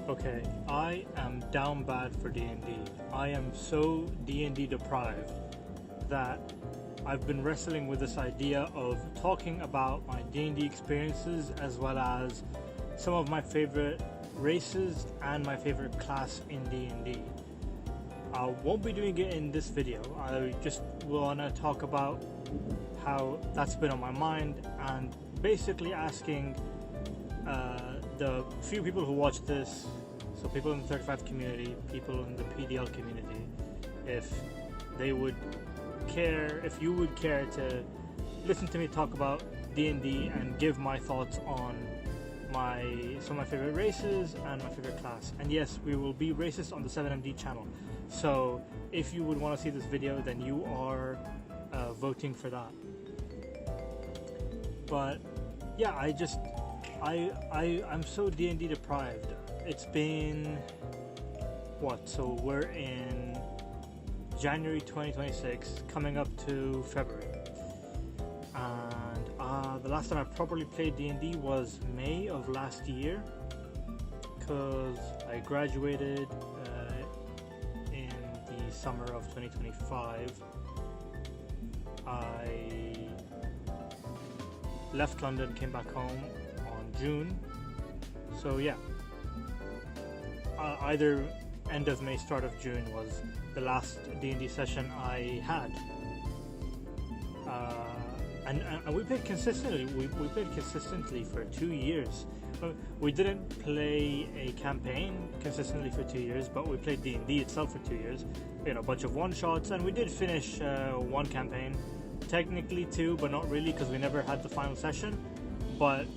Okay, I am down bad for D&D. I am so D&D deprived that I've been wrestling with this idea of talking about my D&D experiences as well as some of my favorite races and my favorite class in D&D. I won't be doing it in this video. I just want to talk about how that's been on my mind and basically asking the few people who watch this, so people in the 35 community, people in the PDL community, if they would care, if you would care to listen to me talk about D&D and give my thoughts on some of my favorite races and my favorite class. And yes, we will be racist on the 7MD channel. So if you would want to see this video, then you are voting for that. But yeah, I'm so D&D deprived. It's been what? So we're in January 2026, coming up to February, and the last time I properly played D&D was May of last year, because I graduated in the summer of 2025. I left London, came back home on June. So yeah, either end of May, start of June was the last D&D session I had. And we played consistently. We played consistently for 2 years. We didn't play a campaign consistently for 2 years, but we played D&D itself for 2 years. We had a bunch of one-shots, and we did finish one campaign. Technically two, but not really, because we never had the final session. But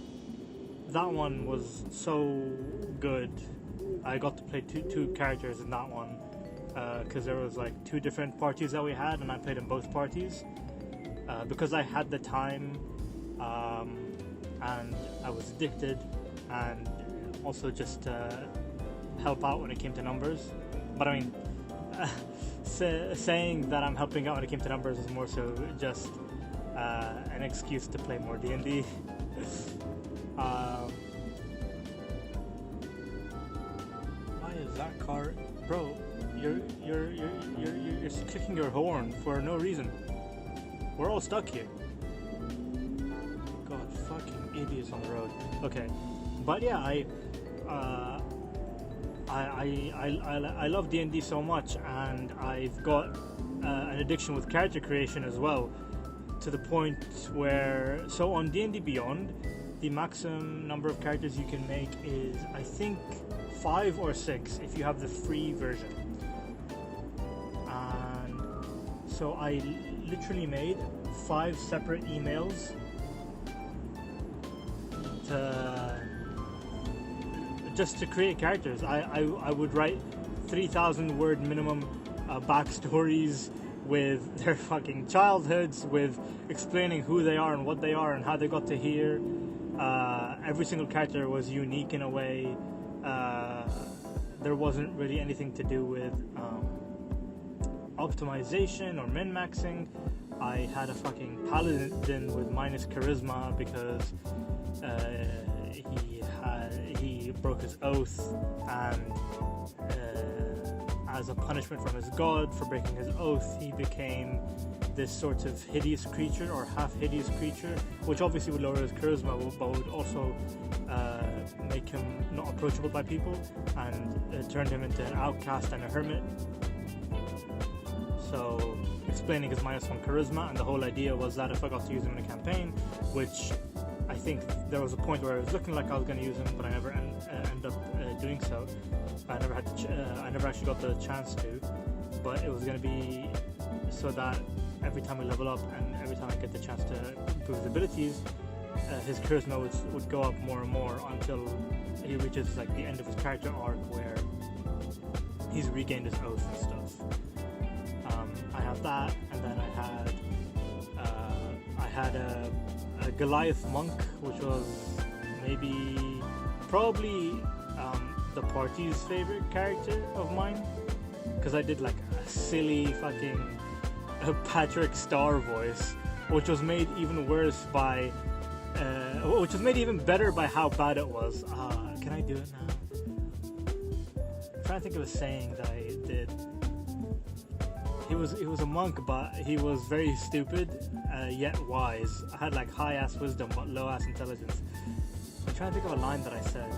that one was so good. I got to play two characters in that one, because there was like 2 different parties that we had, and I played in both parties. Because I had the time, and I was addicted, and also just help out when it came to numbers. But I mean, saying that I'm helping out when it came to numbers is more so just an excuse to play more D&D. Why is that car, bro? You're clicking your horn for no reason. We're all stuck here. God, fucking idiots on the road. Okay, but yeah, I love D&D so much, and I've got an addiction with character creation as well, to the point where, so on D&D Beyond, the maximum number of characters you can make is, I think, 5 or 6 if you have the free version. And so I literally made 5 separate emails just to create characters. I would write 3,000 word minimum backstories with their fucking childhoods, with explaining who they are and what they are and how they got to here. Every single character was unique in a way. There wasn't really anything to do with optimization or min-maxing. I had a fucking paladin with minus charisma because he broke his oath, and as a punishment from his god for breaking his oath, he became this sort of hideous creature, or half hideous creature, which obviously would lower his charisma, but would also make him not approachable by people, and it turned him into an outcast and a hermit. So, explaining his -1 charisma, and the whole idea was that if I got to use him in a campaign, which I think there was a point where it was looking like I was going to use him, but I never ended up doing so. I never actually got the chance to, but it was going to be so that every time we level up and every time I get the chance to improve his abilities, his charisma would go up more and more until he reaches like the end of his character arc where he's regained his oath and stuff. I have that, and then I had a Goliath monk, which was probably the party's favorite character of mine, because I did like a silly fucking Patrick Star voice, which was made even worse by which was made even better by how bad it was. Can I do it now? trying to think of a saying that I did. He was a monk, but he was very stupid, yet wise. I had like high ass wisdom, but low ass intelligence. I'm trying to think of a line that I said.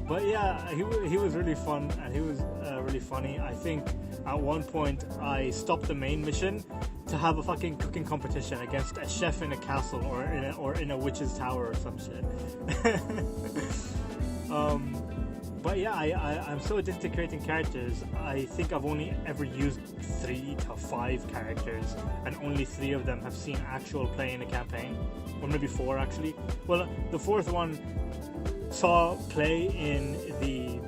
But yeah, he was really fun, and he was really funny. I think at one point I stopped the main mission to have a fucking cooking competition against a chef in a castle or in a witch's tower or some shit. But yeah, I'm so addicted to creating characters. I think I've only ever used 3 to 5 characters, and only 3 of them have seen actual play in a campaign, or maybe 4 actually. Well, the 4th one saw play in the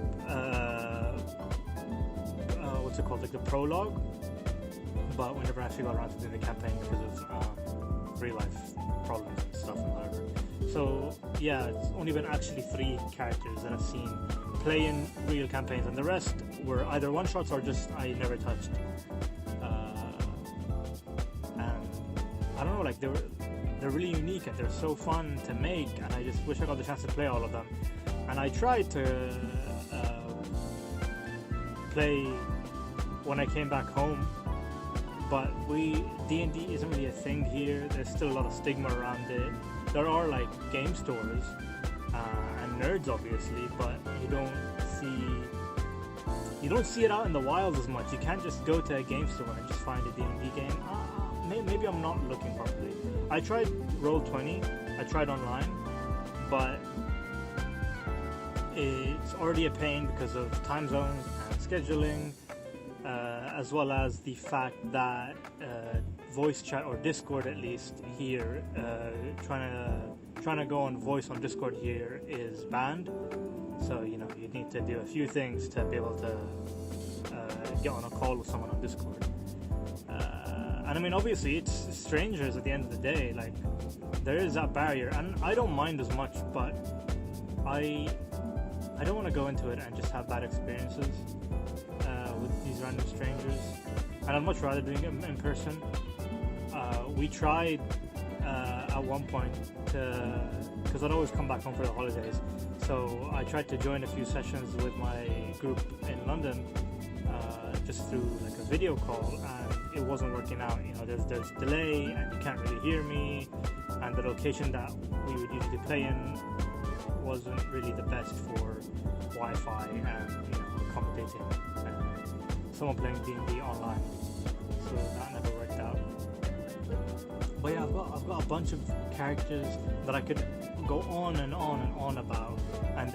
what's it called, like the prologue, but we never actually got around to doing the campaign because of real life problems and stuff and whatever. So yeah, it's only been actually 3 characters that I've seen play in real campaigns, and the rest were either one shots or just I never touched. And I don't know, like they're really unique and they're so fun to make, and I just wish I got the chance to play all of them. And I tried to play when I came back home, but D&D isn't really a thing here. There's still a lot of stigma around it. There are like game stores and nerds obviously, but you don't see it out in the wild as much. You can't just go to a game store and just find a D&D game. Maybe I'm not looking properly. I tried Roll20, I tried online, but it's already a pain because of time zones and scheduling, as well as the fact that voice chat, or Discord at least here, trying to go on voice on Discord here is banned. So you need to do a few things to be able to get on a call with someone on Discord. And I mean, obviously, it's strangers at the end of the day. Like, there is that barrier, and I don't mind as much, but I don't want to go into it and just have bad experiences with these random strangers. And I'd much rather doing it in person. We tried at one point because I'd always come back home for the holidays, so I tried to join a few sessions with my group in London, just through like a video call, and it wasn't working out. There's delay, and you can't really hear me, and the location that we would usually play in wasn't really the best for Wi-Fi and accommodating someone playing D&D online, so that never worked out. But yeah, I've got a bunch of characters that I could go on and on and on about, and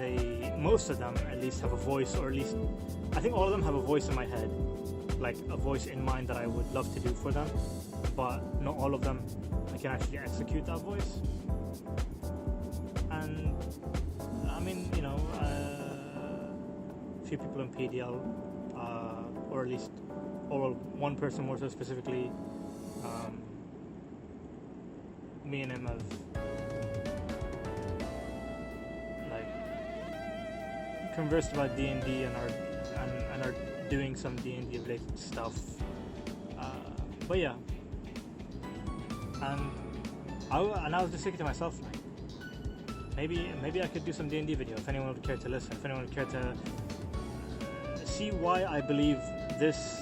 most of them at least have a voice, or at least I think all of them have a voice in my head, like a voice in mind that I would love to do for them, but not all of them I can actually execute that voice. And I mean, a few people in PDL, or at least, one person more so specifically, me and him have like conversed about D&D and are doing some D&D related stuff. But yeah, and I was just thinking to myself, like, maybe I could do some D&D video if anyone would care to listen, if anyone would care to see why I believe this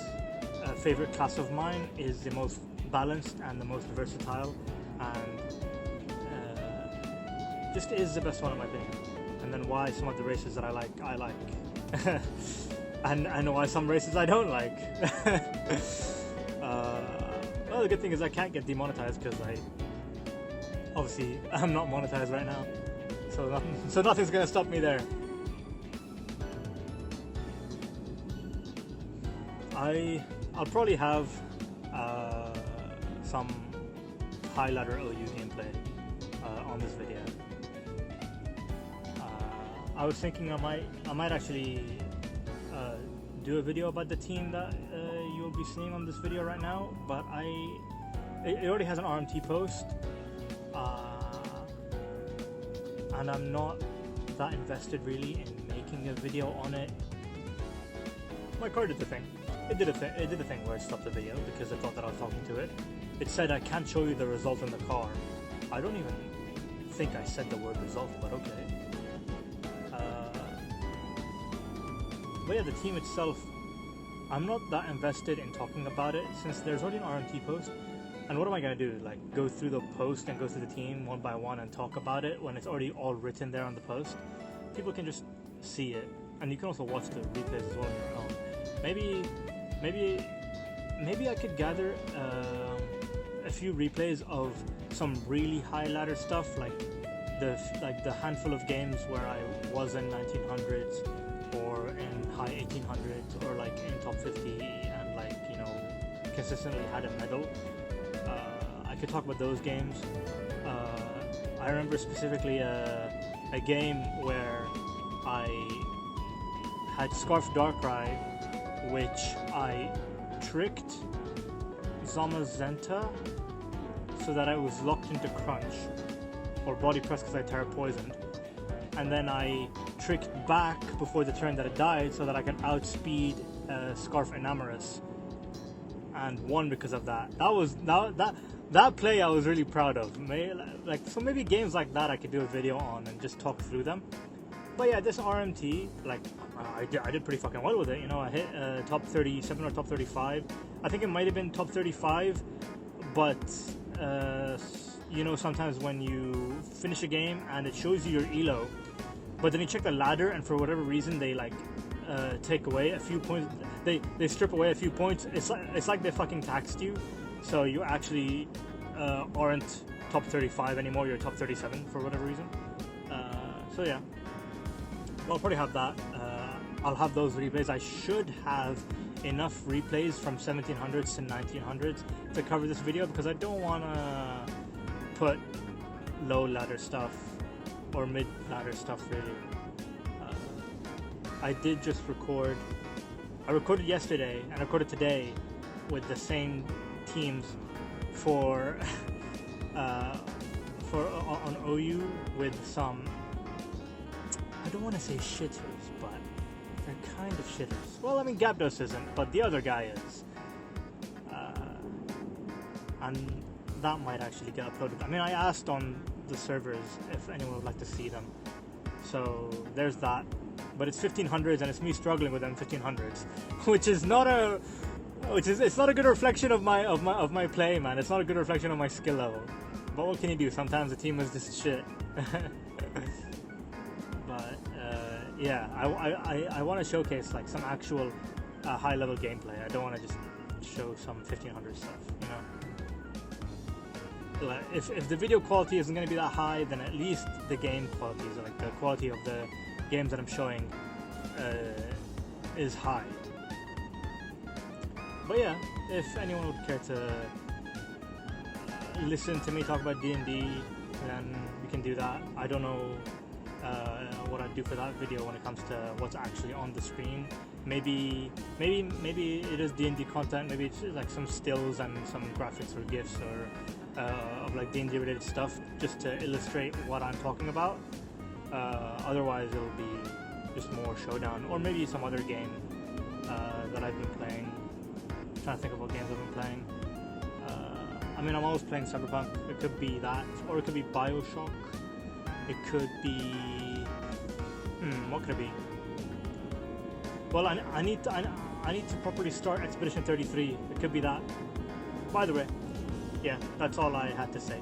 favorite class of mine is the most balanced and the most versatile, and just is the best one in my opinion. And then why some of the races that I like, and why some races I don't like. Well, the good thing is I can't get demonetized because I'm not monetized right now, so nothing's gonna stop me there. I'll probably have some high ladder OU gameplay on this video. I was thinking I might actually do a video about the team that you'll be seeing on this video right now, but it already has an RMT post, and I'm not that invested really in making a video on it. My card did the thing. It did a thing where it stopped the video because it thought that I was talking to it. It said I can't show you the result in the car. I don't even think I said the word result, but okay. But yeah, the team itself, I'm not that invested in talking about it since there's already an RMT post. And what am I gonna do? Like go through the post and go through the team one by one and talk about it when it's already all written there on the post? People can just see it, and you can also watch the replays as well on your own. Maybe I could gather a few replays of some really high ladder stuff, like the handful of games where I was in 1900s or in high 1800s or like in top 50 and like, you know, consistently had a medal. I could talk about those games. I remember specifically a game where I had Scarf Darkrai, which I tricked Zamazenta so that I was locked into Crunch or Body Press because I Terra Poisoned, and then I tricked back before the turn that it died so that I could outspeed Scarf Enamorous, and won because of that. That play I was really proud of. So maybe games like that I could do a video on and just talk through them. But yeah, this RMT, like I did pretty fucking well with it. You know, I hit top 37 or top 35. I think it might have been top 35, but you know, sometimes when you finish a game and it shows you your elo, but then you check the ladder and for whatever reason they like take away a few points. They strip away a few points. It's like they fucking taxed you, so you actually aren't top 35 anymore. You're top 37 for whatever reason. So yeah, I'll probably have that. I'll have those replays. I should have enough replays from 1700s to 1900s to cover this video because I don't want to put low ladder stuff or mid ladder stuff really. I did just record. I recorded yesterday and recorded today with the same teams for on OU with some, I don't want to say shitters, but they're kind of shitters. Well, I mean, Gabdos isn't, but the other guy is. And that might actually get uploaded. I mean, I asked on the servers if anyone would like to see them. So there's that. But it's 1500s and it's me struggling with them 1500s, which is not a it's not a good reflection of my play, man. It's not a good reflection of my skill level. But what can you do? Sometimes the team is just shit. But yeah, I want to showcase like some actual high level gameplay. I don't want to just show some 1500 stuff, you know. Like, if the video quality isn't going to be that high, then at least the game quality, so like the quality of the games that I'm showing is high. But yeah, if anyone would care to listen to me talk about D&D, then we can do that. I don't know what I'd do for that video when it comes to what's actually on the screen. Maybe it is D&D content. Maybe it's like some stills and some graphics or GIFs or of like D&D related stuff, just to illustrate what I'm talking about. Otherwise, it'll be just more Showdown or maybe some other game that I've been playing. I'm trying to think of what games I've been playing. I mean, I'm always playing Cyberpunk. It could be that, or it could be Bioshock. It could be... what could it be? Well, I need to properly start Expedition 33. It could be that. By the way, yeah, that's all I had to say.